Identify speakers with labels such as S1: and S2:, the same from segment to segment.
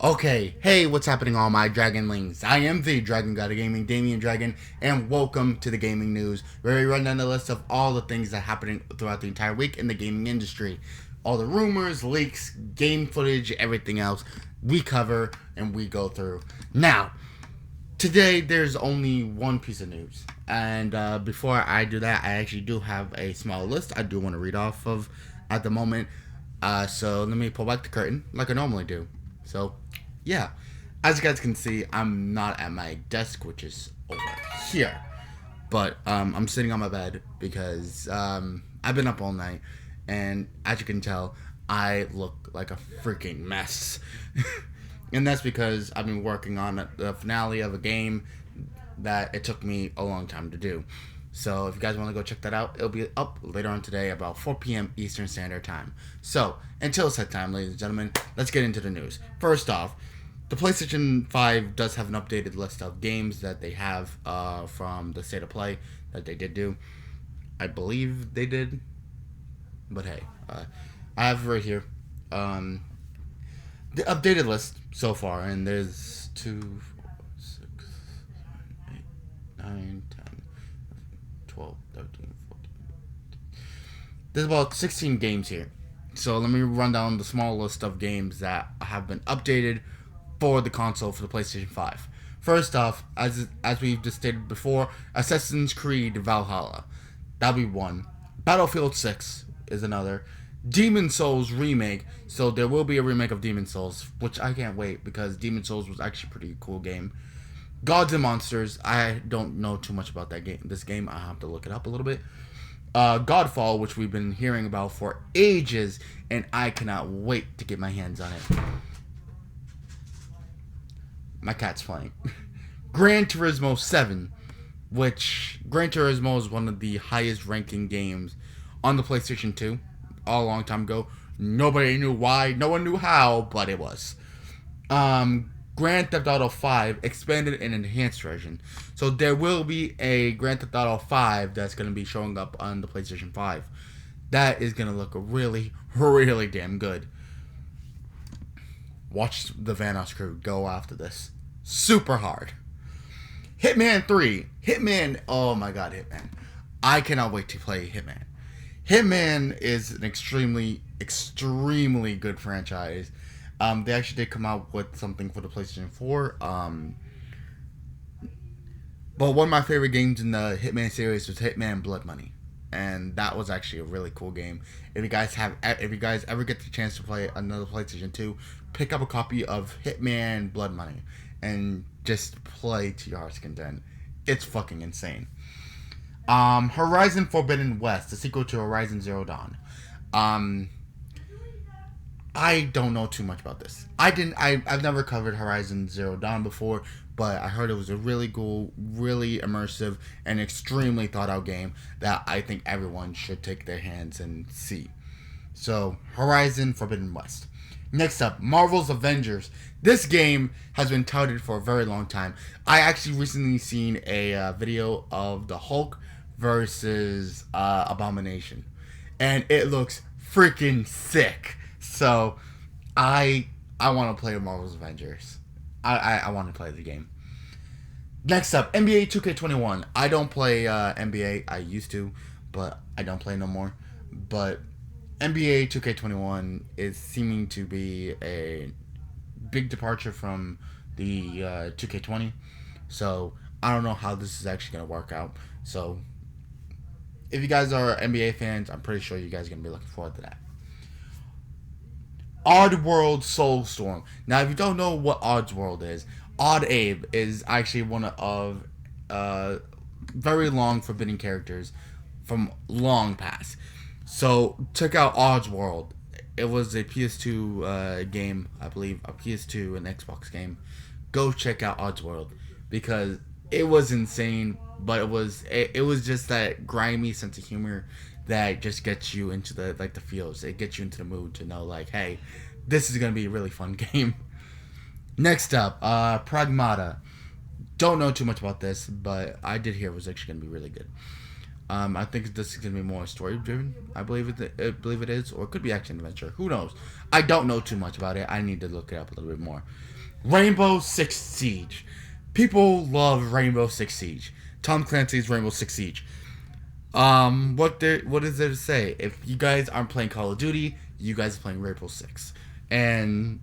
S1: Okay, hey, what's happening, all my Dragonlings? I am the Dragon God of Gaming, Damian Dragon, and welcome to the gaming news, where we run down the list of all the things that are happening throughout the entire week in the gaming industry. All the rumors, leaks, game footage, everything else, we cover and we go through. Now, today there's only one piece of news, and before I do that, I actually do have a small list I do want to read off of at the moment. So let me pull back the curtain like I normally do. So, yeah, as you guys can see, I'm not at my desk, which is over here, but I'm sitting on my bed because I've been up all night, and as you can tell, I look like a freaking mess. And that's because I've been working on the finale of a game that it took me a long time to do. So if you guys want to go check that out, it'll be up later on today about 4 p.m. Eastern Standard Time. So until set time, ladies and gentlemen, let's get into the news. First off, the PlayStation 5 does have an updated list of games that they have from the State of Play that they did do. I believe they did. But hey, I have it right here. The updated list so far, and there's 2, 4, 6, 7, 8, 9, 10, 12, 13, 14. There's about 16 games here. So let me run down the small list of games that have been updated for the console for the PlayStation 5. First off, as we've just stated before, Assassin's Creed Valhalla. That'll be one. Battlefield 6 is another. Demon Souls remake. So there will be a remake of Demon Souls, which I can't wait because Demon Souls was actually a pretty cool game. Gods and Monsters. I don't know too much about that game. This game, I have to look it up a little bit. Godfall, which we've been hearing about for ages, and I cannot wait to get my hands on it. My cat's playing. Gran Turismo 7, which Gran Turismo is one of the highest ranking games on the PlayStation 2 a long time ago. Nobody knew why, no one knew how, but it was. Grand Theft Auto 5 expanded and enhanced version. So there will be a Grand Theft Auto 5 that's going to be showing up on the PlayStation 5. That is going to look really, really damn good. Watch the Vanos crew go after this. Super hard. Hitman 3. Hitman, oh my god, Hitman. I cannot wait to play Hitman. Hitman is an extremely, extremely good franchise. They actually did come out with something for the PlayStation 4. But one of my favorite games in the Hitman series was Hitman Blood Money, and that was actually a really cool game. If you guys ever get the chance to play another PlayStation 2, pick up a copy of Hitman Blood Money and just play to your heart's content. It's fucking insane. Horizon Forbidden West, the sequel to Horizon Zero Dawn. I don't know too much about this. I've never covered Horizon Zero Dawn before, but I heard it was a really cool, really immersive, and extremely thought out game that I think everyone should take their hands and see. So, Horizon Forbidden West. Next up, Marvel's Avengers. This game has been touted for a very long time. I actually recently seen a video of the Hulk versus Abomination, and it looks freaking sick. So, I want to play Marvel's Avengers. I want to play the game. Next up, NBA 2K21. I don't play NBA. I used to, but I don't play no more. But NBA 2K21 is seeming to be a big departure from the 2K20. So, I don't know how this is actually going to work out. So, if you guys are NBA fans, I'm pretty sure you guys are going to be looking forward to that. Oddworld Soulstorm. Now, if you don't know what Oddworld is, Odd Abe is actually one of very long forbidden characters from long past. So, check out Oddworld. It was a PS2 game, I believe, a PS2 and Xbox game. Go check out Oddworld because it was insane, but it was just that grimy sense of humor that just gets you into the feels. It gets you into the mood to know like, hey, this is gonna be a really fun game. Next up, Pragmata. Don't know too much about this, but I did hear it was actually gonna be really good. I think this is gonna be more story driven. I believe it is, or it could be action adventure. Who knows? I don't know too much about it. I need to look it up a little bit more. Rainbow Six Siege. People love Rainbow Six Siege. Tom Clancy's Rainbow Six Siege. What is there to say? If you guys aren't playing Call of Duty, you guys are playing Rainbow Six, and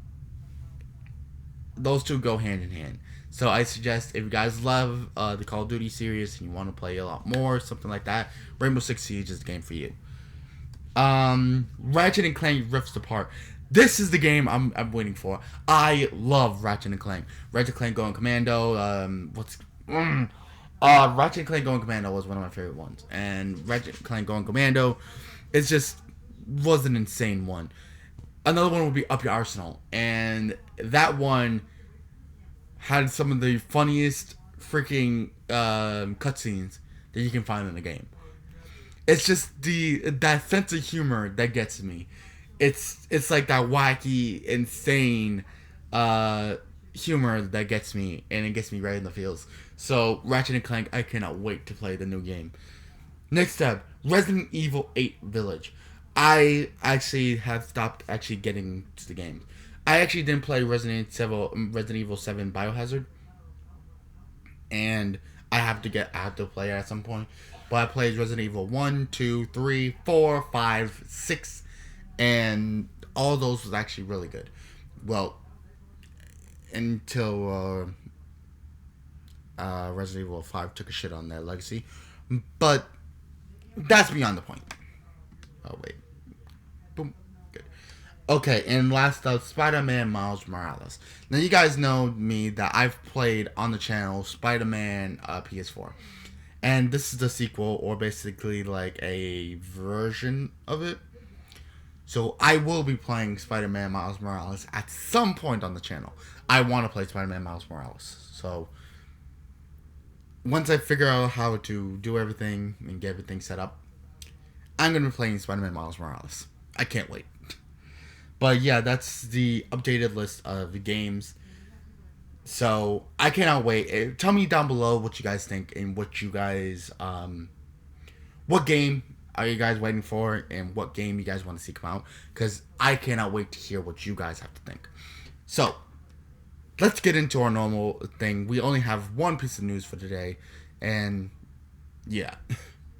S1: those two go hand in hand. So I suggest if you guys love the Call of Duty series and you want to play a lot more, something like that, Rainbow Six Siege is the game for you. Ratchet and Clank Rifts Apart. This is the game I'm waiting for. I love Ratchet and Clank. Ratchet and Clank Going Commando. Ratchet and Clank Going Commando was one of my favorite ones, and Ratchet and Clank Going Commando, was an insane one. Another one would be Up Your Arsenal, and that one had some of the funniest freaking cutscenes that you can find in the game. It's just that sense of humor that gets me. It's like that wacky, insane humor that gets me, and it gets me right in the feels. So Ratchet and Clank, I cannot wait to play the new game. Next up, Resident Evil 8 Village. I actually have stopped actually getting to the game. I actually didn't play Resident Evil 7 Biohazard, and I have to play it at some point. But I played Resident Evil 1, 2, 3, 4, 5, 6, and all those was actually really good. Well, until Resident Evil 5 took a shit on their legacy. But that's beyond the point. Oh, wait. Boom. Good. Okay, and last up, Spider-Man Miles Morales. Now, you guys know me that I've played on the channel Spider-Man PS4. And this is the sequel, or basically like a version of it. So I will be playing Spider-Man Miles Morales at some point on the channel. I want to play Spider-Man Miles Morales. So once I figure out how to do everything and get everything set up, I'm going to be playing Spider-Man Miles Morales. I can't wait. But yeah, that's the updated list of the games. So I cannot wait. Tell me down below what you guys think and what you guys, what game are you guys waiting for and what game you guys want to see come out. Because I cannot wait to hear what you guys have to think. So let's get into our normal thing. We only have one piece of news for today. And yeah,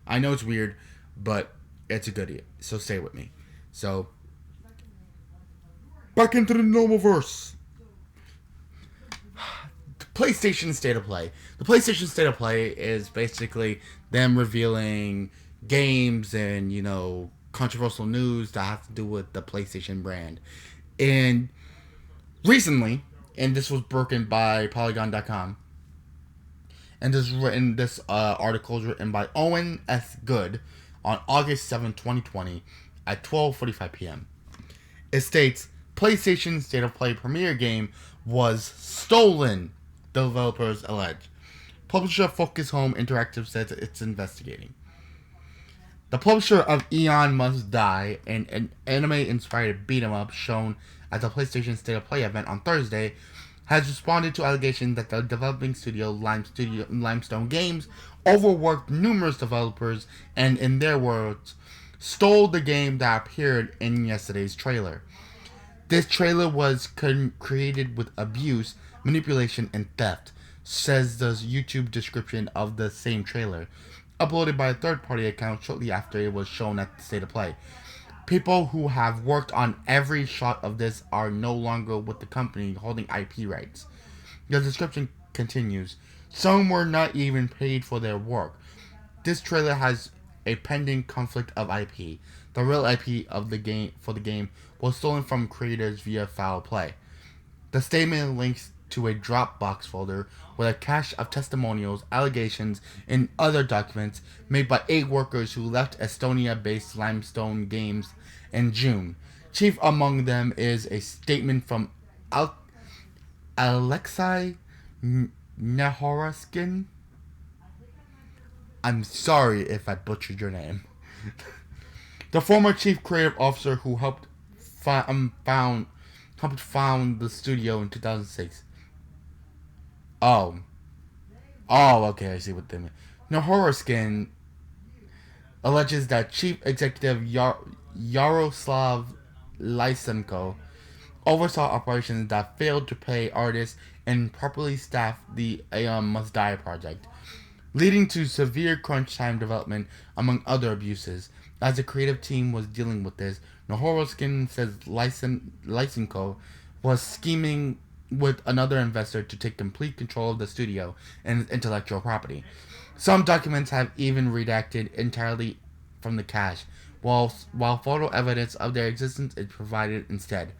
S1: I know it's weird, but it's a goodie. So stay with me. So back into the normal verse. PlayStation State of Play. The PlayStation State of Play is basically them revealing games and, controversial news that have to do with the PlayStation brand. And recently, and this was broken by Polygon.com, and this article is written by Owen S. Good on August 7, 2020 at 12:45 p.m. It states, PlayStation State of Play premiere game was stolen, developers allege. Publisher Focus Home Interactive says it's investigating. The publisher of Aeon Must Die, an anime-inspired beat-em-up shown at the PlayStation State of Play event on Thursday, has responded to allegations that the developing studio Limestone Games overworked numerous developers and, in their words, stole the game that appeared in yesterday's trailer. This trailer was created with abuse, manipulation, and theft, says the YouTube description of the same trailer, uploaded by a third-party account shortly after it was shown at the State of Play. People who have worked on every shot of this are no longer with the company holding IP rights. The description continues. Some were not even paid for their work. This trailer has a pending conflict of IP. The real IP of the game was stolen from creators via foul play. The statement links to a Dropbox folder with a cache of testimonials, allegations, and other documents made by 8 workers who left Estonia-based Limestone Games in June. Chief among them is a statement from Alexei Nehoraskin. I'm sorry if I butchered your name. The former chief creative officer who helped found the studio in 2006. Oh, okay, I see what they mean. Nehoraskin alleges that Chief Executive Yaroslav Lysenko oversaw operations that failed to pay artists and properly staff the Aeon Must Die project, leading to severe crunch time development among other abuses. As the creative team was dealing with this, Nahoroskin says Lysenko was scheming with another investor to take complete control of the studio and its intellectual property. Some documents have even redacted entirely from the cache, while photo evidence of their existence is provided instead.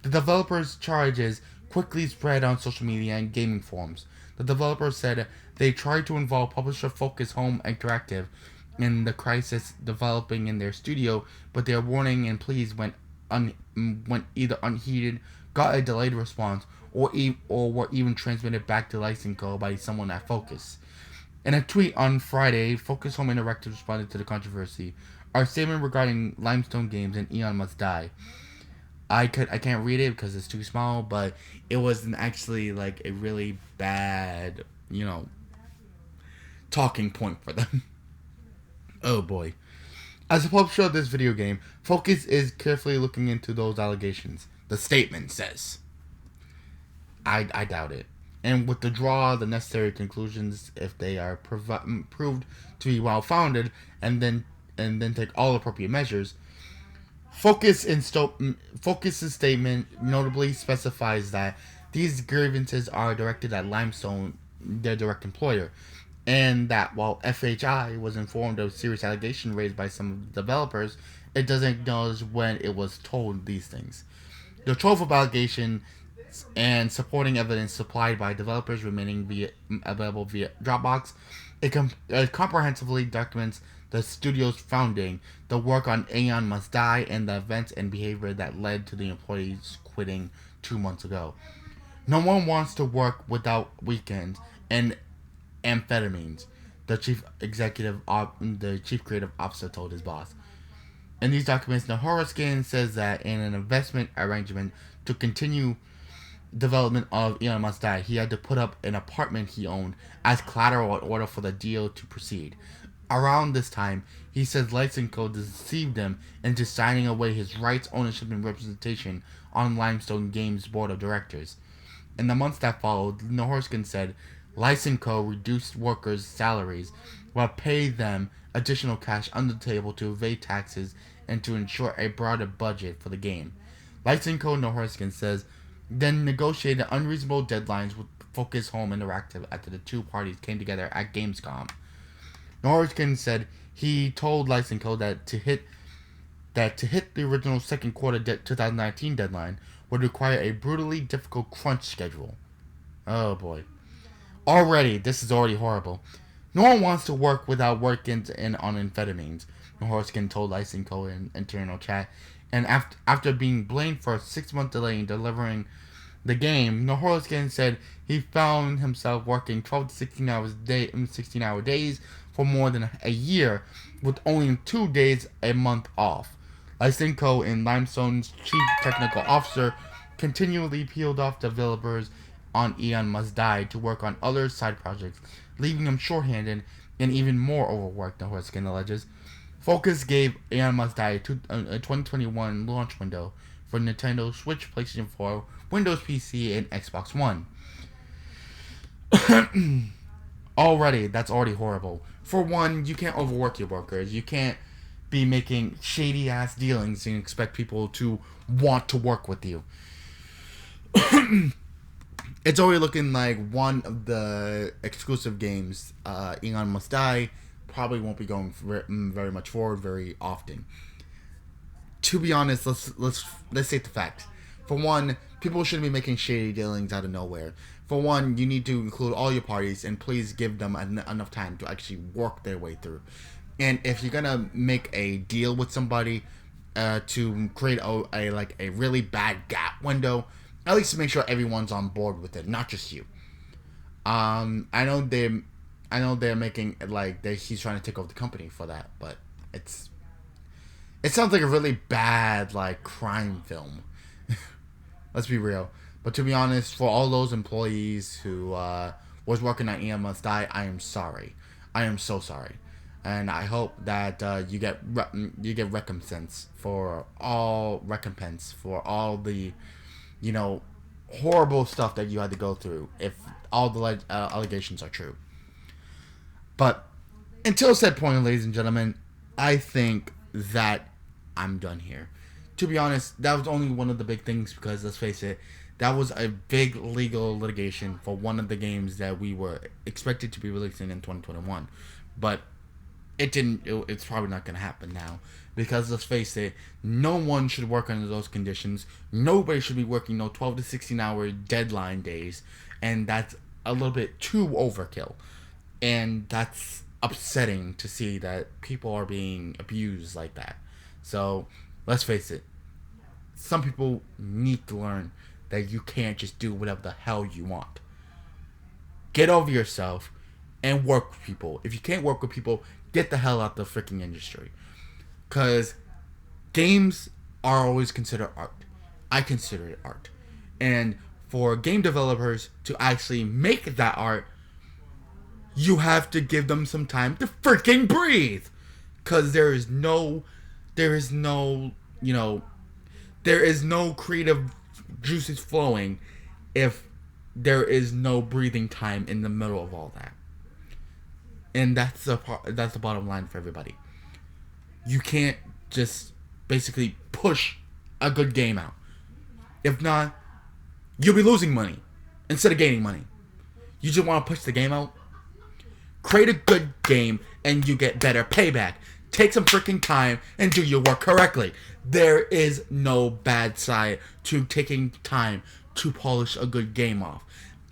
S1: The developers' charges quickly spread on social media and gaming forums. The developers said they tried to involve publisher Focus Home Interactive in the crisis developing in their studio, but their warning and pleas went either unheeded, got a delayed response, or were even transmitted back to Lysenko by someone at Focus. In a tweet on Friday, Focus Home Interactive responded to the controversy. Our statement regarding Limestone Games and Aeon Must Die. I can't read it because it's too small, but it wasn't actually like a really bad, talking point for them. Oh boy. As a publisher of this video game, Focus is carefully looking into those allegations. The statement says. I doubt it. And would draw the necessary conclusions if they are proved to be well founded, and then take all appropriate measures. Focus's statement notably specifies that these grievances are directed at Limestone, their direct employer, and that while FHI was informed of serious allegations raised by some of the developers, it doesn't acknowledge when it was told these things. The trove of allegations and supporting evidence supplied by developers remaining available via Dropbox, it comprehensively documents the studio's founding, the work on Aeon Must Die, and the events and behavior that led to the employees quitting 2 months ago. No one wants to work without weekends and amphetamines, the chief creative officer told his boss. In these documents, Nahoroskin says that in an investment arrangement to continue development of Aeon Must Die, he had to put up an apartment he owned as collateral in order for the deal to proceed. Around this time, he says Lysenko deceived him into signing away his rights, ownership, and representation on Limestone Games' board of directors. In the months that followed, Nahoroskin said Lysenko reduced workers' salaries while paid them additional cash under the table to evade taxes and to ensure a broader budget for the game. Lysenko, Nahoroskin says, then negotiated unreasonable deadlines with Focus Home Interactive after the two parties came together at Gamescom. Nahoroskin said he told Lysenko that to hit the original second quarter 2019 deadline would require a brutally difficult crunch schedule. Oh boy. This is already horrible. No one wants to work without working on amphetamines, Nahoroskin told Lysenko in internal chat. And after being blamed for a 6-month delay in delivering the game, Nahoroskin said he found himself working 12 to 16-hour days for more than a year, with only 2 days a month off. Lysenko, and Limestone's chief technical officer, continually peeled off developers on Aeon Must Die to work on other side projects, leaving them shorthanded and even more overworked, Nahoroskin alleges. Focus gave Aeon Must Die a 2021 launch window for Nintendo Switch, PlayStation 4, Windows PC, and Xbox One. That's already horrible. For one, you can't overwork your workers. You can't be making shady-ass dealings and expect people to want to work with you. It's already looking like one of the exclusive games, Aeon Must Die, probably won't be going very much forward very often. To be honest, let's state the fact. For one, people shouldn't be making shady dealings out of nowhere. For one, you need to include all your parties and please give them enough time to actually work their way through. And if you're gonna make a deal with somebody to create a really bad gap window, at least make sure everyone's on board with it, not just you. I know they're making he's trying to take over the company for that, but it sounds like a really bad crime film. Let's be real. But to be honest, for all those employees who was working at Aeon Must Die, I am sorry. I am so sorry. and I hope that you get recompense for all the horrible stuff that you had to go through if all the allegations are true. But until said point, ladies and gentlemen, I think that I'm done here. To be honest, that was only one of the big things because, let's face it, that was a big legal litigation for one of the games that we were expected to be releasing in 2021. But it didn't. It's probably not going to happen now because, let's face it, no one should work under those conditions. Nobody should be working 12 to 16 hour deadline days, and that's a little bit too overkill. And that's upsetting to see that people are being abused like that. So, let's face it, some people need to learn that you can't just do whatever the hell you want. Get over yourself and work with people. If you can't work with people, get the hell out of the freaking industry. Because games are always considered art. I consider it art. And for game developers to actually make that art, you have to give them some time to freaking breathe. Because there is no creative juices flowing if there is no breathing time in the middle of all that. And that's the bottom line for everybody. You can't just basically push a good game out. If not, you'll be losing money instead of gaining money. You just want to push the game out. Create a good game and you get better payback. Take some freaking time and do your work correctly. There is no bad side to taking time to polish a good game off.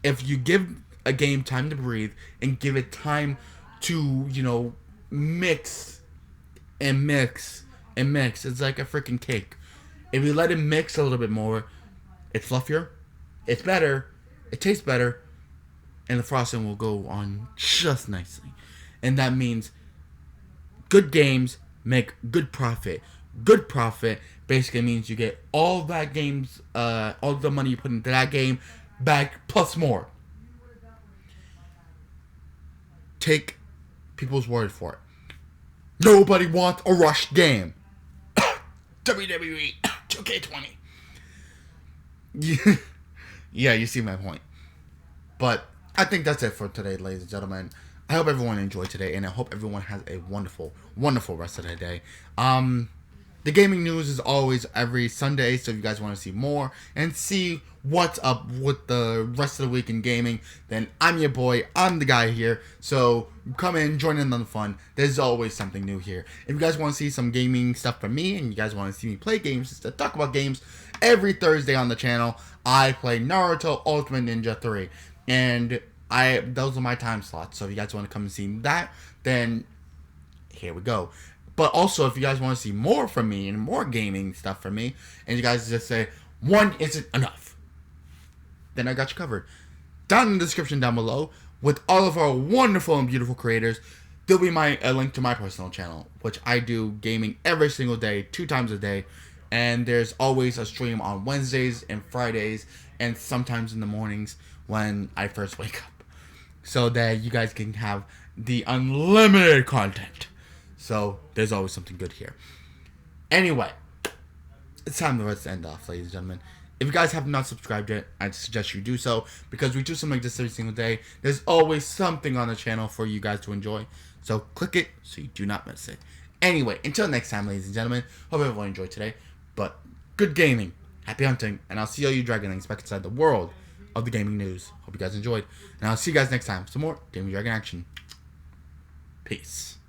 S1: If you give a game time to breathe and give it time to, mix and mix and mix, it's like a freaking cake. If you let it mix a little bit more, it's fluffier, it's better, it tastes better, and the frosting will go on just nicely. And that means good games make good profit. Good profit basically means you get all that game's, all the money you put into that game back plus more. Take people's word for it. Nobody wants a rushed game. WWE 2K20. Yeah, you see my point. But I think that's it for today, ladies and gentlemen. I hope everyone enjoyed today, and I hope everyone has a wonderful, wonderful rest of the day. The gaming news is always every Sunday, so if you guys want to see more and see what's up with the rest of the week in gaming, then I'm your boy. I'm the guy here. So come in, join in on the fun. There's always something new here. If you guys want to see some gaming stuff from me, and you guys want to see me play games, just to talk about games, every Thursday on the channel, I play Naruto Ultimate Ninja 3. And those are my time slots. So if you guys want to come and see that, then here we go. But also, if you guys want to see more from me and more gaming stuff from me, and you guys just say, one isn't enough, then I got you covered. Down in the description down below, with all of our wonderful and beautiful creators, there'll be a link to my personal channel, which I do gaming every single day, 2 times a day. And there's always a stream on Wednesdays and Fridays, and sometimes in the mornings when I first wake up, so that you guys can have the unlimited content. So there's always something good here. Anyway, it's time for us to end off, ladies and gentlemen. If you guys have not subscribed yet, I suggest you do so, because we do something like this every single day. There's always something on the channel for you guys to enjoy. So click it so you do not miss it. Anyway, until next time, ladies and gentlemen, hope everyone enjoyed today. But good gaming, happy hunting, and I'll see all you Dragonlings back inside the world of the gaming news. Hope you guys enjoyed, and I'll see you guys next time for some more Damian Dragon action. Peace.